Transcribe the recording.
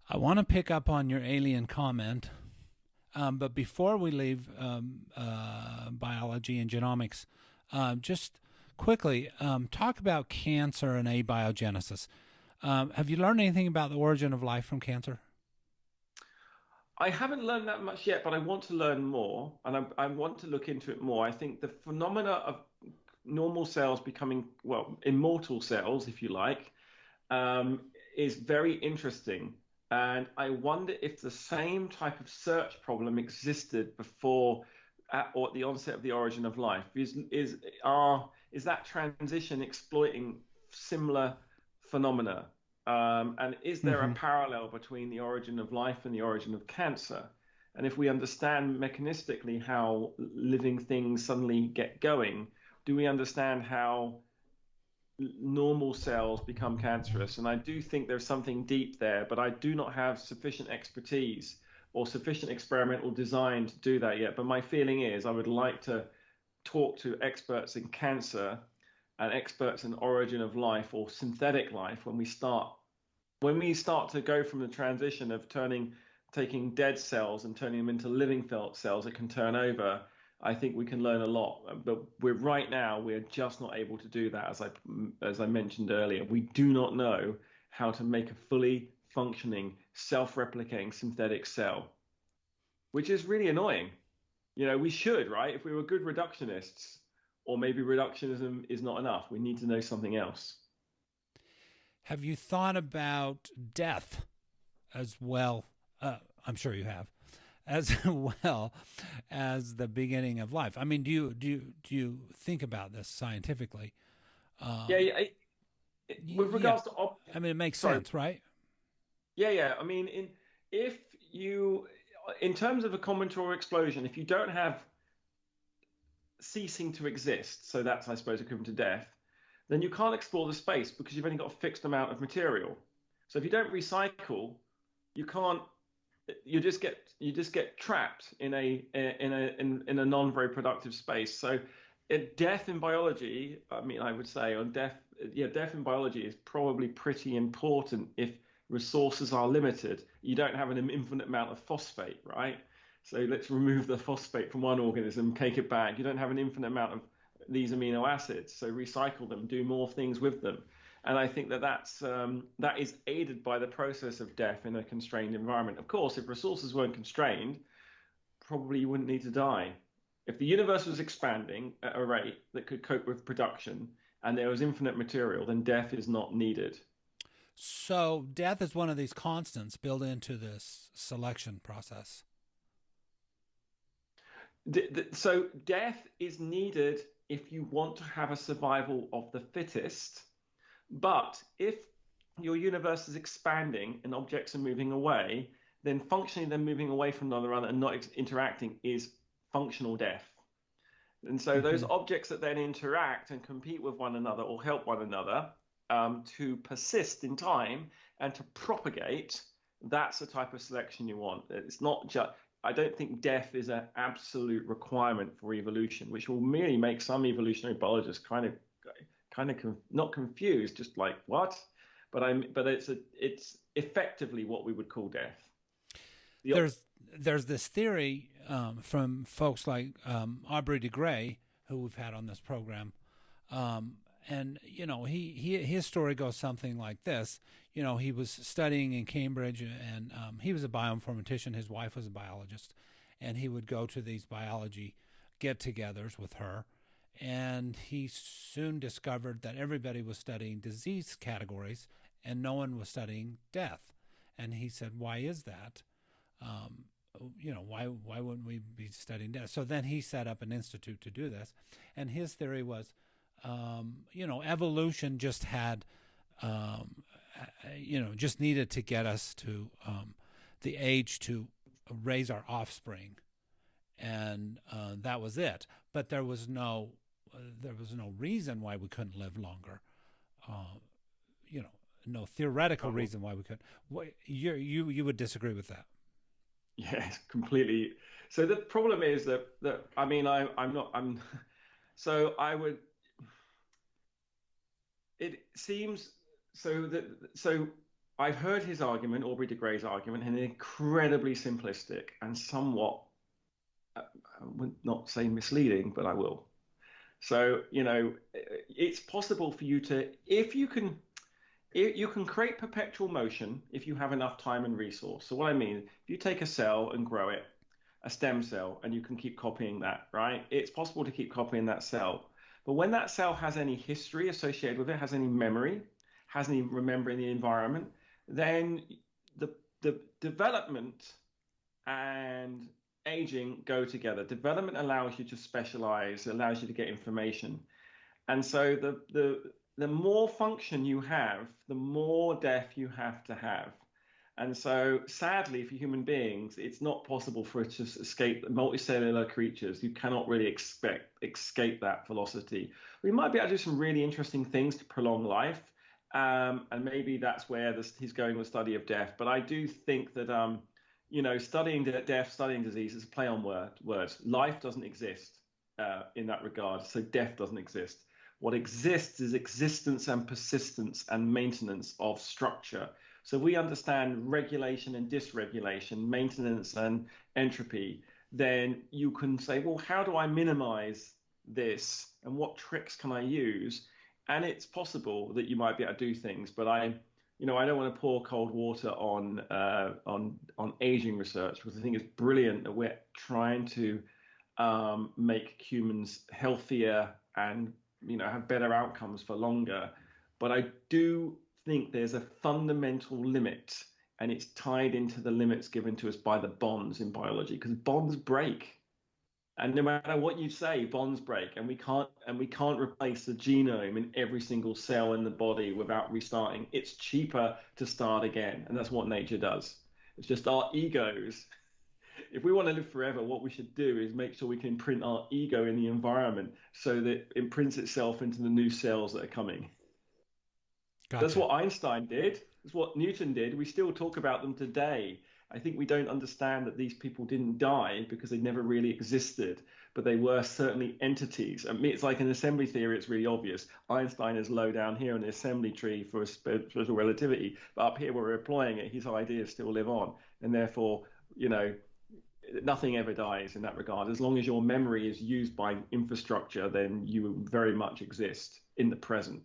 I want to pick up on your alien comment, but before we leave biology and genomics, just quickly talk about cancer and abiogenesis. Have you learned anything about the origin of life from cancer? I haven't learned that much yet, but I want to learn more, and I want to look into it more. I think the phenomena of normal cells becoming, well, immortal cells, if you like, um, is very interesting. And I wonder if the same type of search problem existed before or at the onset of the origin of life. Is that transition exploiting similar phenomena? And is there a Hmm. parallel between the origin of life and the origin of cancer? And if we understand mechanistically how living things suddenly get going, do we understand how normal cells become cancerous? And I do think there's something deep there, but I do not have sufficient expertise or sufficient experimental design to do that yet. But my feeling is I would like to talk to experts in cancer and experts in origin of life or synthetic life when we start to go from the transition of taking dead cells and turning them into living cells that can turn over. I think we can learn a lot, but we're just not able to do that. As I mentioned earlier, we do not know how to make a fully functioning, self-replicating synthetic cell, which is really annoying. We should, right? If we were good reductionists, or maybe reductionism is not enough. We need to know something else. Have you thought about death as well? I'm sure you have, as well as the beginning of life. I mean, do you think about this scientifically? Yeah, Um, yeah. With yeah, regards to I mean, it makes sorry, sense, right? yeah, yeah. I mean, if you, in terms of a combinatorial explosion, if you don't have ceasing to exist, so that's, I suppose, equivalent to death, then you can't explore the space because you've only got a fixed amount of material. So if you don't recycle, you can't. You just get trapped in a non very productive space. So, death in biology, I mean, I would say on death, yeah, death in biology is probably pretty important if resources are limited. You don't have an infinite amount of phosphate, right? So let's remove the phosphate from one organism, take it back. You don't have an infinite amount of these amino acids, so recycle them, do more things with them. And I think that is aided by the process of death in a constrained environment. Of course, if resources weren't constrained, probably you wouldn't need to die. If the universe was expanding at a rate that could cope with production and there was infinite material, then death is not needed. So death is one of these constants built into this selection process. So death is needed if you want to have a survival of the fittest. But if your universe is expanding and objects are moving away, then functionally they're moving away from one another and not interacting is functional death. And so those Hmm. objects that then interact and compete with one another or help one another to persist in time and to propagate, that's the type of selection you want. It's not just, I don't think death is an absolute requirement for evolution, which will merely make some evolutionary biologists not confused, just like what? But it's effectively what we would call death. The There's there's this theory from folks like Aubrey de Grey, who we've had on this program, um, and he his story goes something like this. He was studying in Cambridge, and he was a bioinformatician. His wife was a biologist, and he would go to these biology get-togethers with her. And he soon discovered that everybody was studying disease categories and no one was studying death. And he said, "Why is that? Um, why wouldn't we be studying death?" So then he set up an institute to do this, and his theory was, evolution just had, just needed to get us to the age to raise our offspring, and that was it. But there was no reason why we couldn't live longer. Uh, you know, no theoretical Oh, reason why we couldn't. You would disagree with that? yes, completely. So the problem is that I mean I'm not I'm so I would it seems so that so I've heard his argument, Aubrey de Grey's argument, and incredibly simplistic and somewhat, I would not say misleading, but I will. So, it's possible for you to, if you can create perpetual motion if you have enough time and resource. So what I mean, if you take a cell and grow it, a stem cell, and you can keep copying that, right? It's possible to keep copying that cell. But when that cell has any history associated with it, has any memory, has any remembering the environment, then the the development and aging go together. Development allows you to specialize, allows you to get information. And so the more function you have, the more death you have to have. And so, sadly, for human beings, it's not possible for us to escape multicellular creatures. You cannot really escape that velocity. We might be able to do some really interesting things to prolong life, and maybe that's where he's going with study of death. But I do think that studying death, studying disease is a play on words. Life doesn't exist in that regard, so death doesn't exist. What exists is existence and persistence and maintenance of structure. So we understand regulation and dysregulation, maintenance and entropy. Then you can say, well, how do I minimize this, and what tricks can I use? And it's possible that you might be able to do things, but I don't want to pour cold water on aging research, because I think it's brilliant that we're trying to make humans healthier and have better outcomes for longer. But I do think there's a fundamental limit, and it's tied into the limits given to us by the bonds in biology, because bonds break. And no matter what you say, bonds break, and we can't replace the genome in every single cell in the body without restarting. It's cheaper to start again, and that's what nature does. It's just our egos. If we want to live forever, what we should do is make sure we can imprint our ego in the environment so that it imprints itself into the new cells that are coming. That's Gotcha. what Einstein did. That's what Newton did. We still talk about them today. I think we don't understand that these people didn't die because they never really existed, but they were certainly entities. I mean, it's like in assembly theory, it's really obvious. Einstein is low down here in the assembly tree for special relativity, but up here where we're applying it, his ideas still live on. And therefore, you know, nothing ever dies in that regard. As long as your memory is used by infrastructure, then you very much exist in the present.